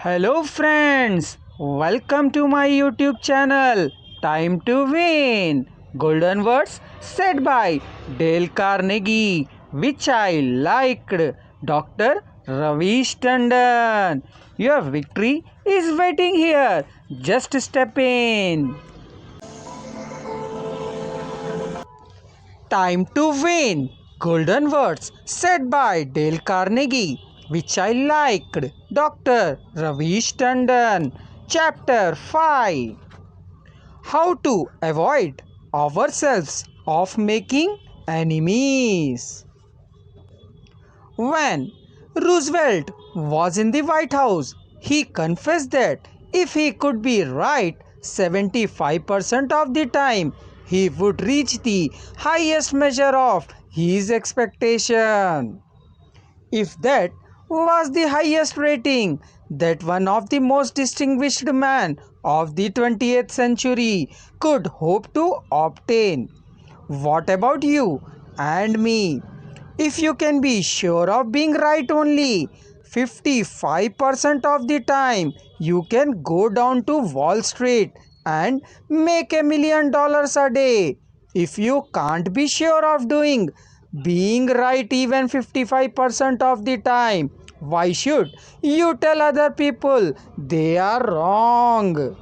Hello friends, welcome to my YouTube channel. Time to win. Golden words said by Dale Carnegie, which I liked. Dr. Ravi Tandon. Your victory is waiting here. Just step in. Time to win. Golden words said by Dale Carnegie, which I liked. Dr. Ravi Tandon. Chapter 5. How to avoid ourselves of making enemies. When Roosevelt was in the White House, he confessed that if he could be right 75% of the time, he would reach the highest measure of his expectation. If that was the highest rating that one of the most distinguished men of the 20th century could hope to obtain, what about you and me? If you can be sure of being right only 55% of the time, you can go down to Wall Street and make $1 million a day. If you can't be sure of being right even 55% of the time, why should you tell other people they are wrong?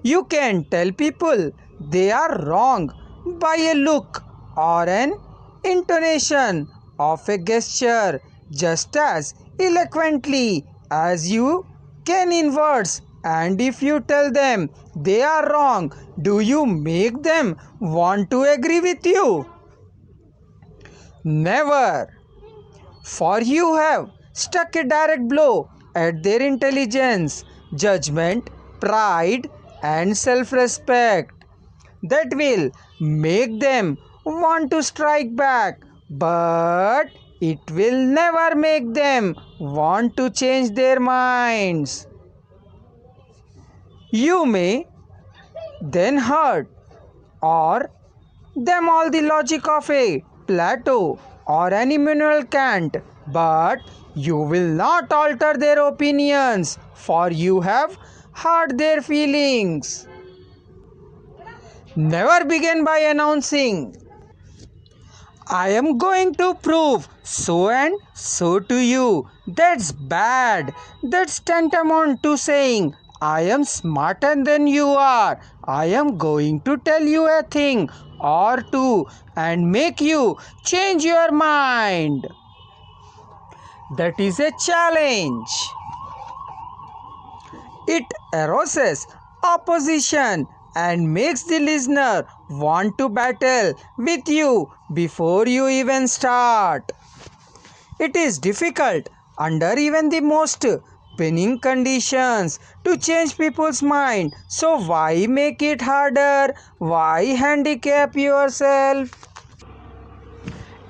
You can tell people they are wrong by a look or an intonation of a gesture just as eloquently as you can in words. And if you tell them they are wrong, do you make them want to agree with you? Never. For you have struck a direct blow at their intelligence, judgment, pride, and self-respect that will make them want to strike back, but it will never make them want to change their minds. You may then hurt or them all the logic of a Plato or an Immanuel Kant, but you will not alter their opinions, for you have hurt their feelings. Never begin by announcing, I am going to prove so and so to you. That's bad. That's tantamount to saying, I am smarter than you are. I am going to tell you a thing or two and make you change your mind. That is a challenge. It arouses opposition and makes the listener want to battle with you before you even start. It is difficult under even the most benign conditions to change people's mind. So why make it harder? Why handicap yourself?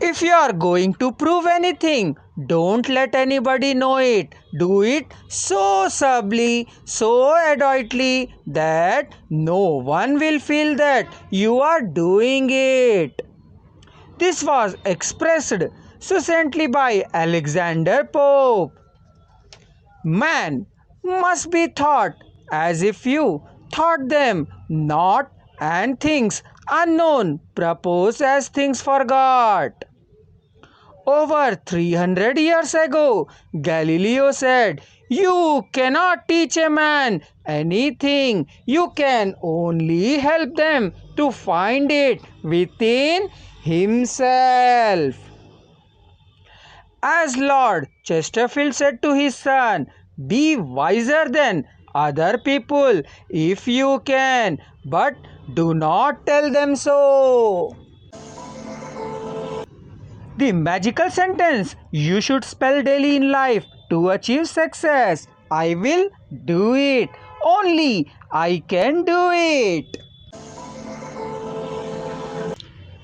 If you are going to prove anything, don't let anybody know it. Do it so subtly, so adroitly that no one will feel that you are doing it. This was expressed succinctly by Alexander Pope. Man must be thought as if you thought them not, and things unknown proposed as things forgot. Over 300 years ago, Galileo said, you cannot teach a man anything. You can only help them to find it within himself. As Lord Chesterfield said to his son, be wiser than other people if you can, but do not tell them so. The magical sentence you should spell daily in life to achieve success. I will do it. Only I can do it.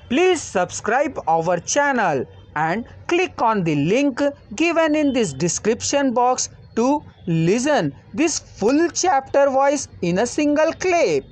Please subscribe our channel and click on the link given in this description box to listen this full chapter voice in a single clip.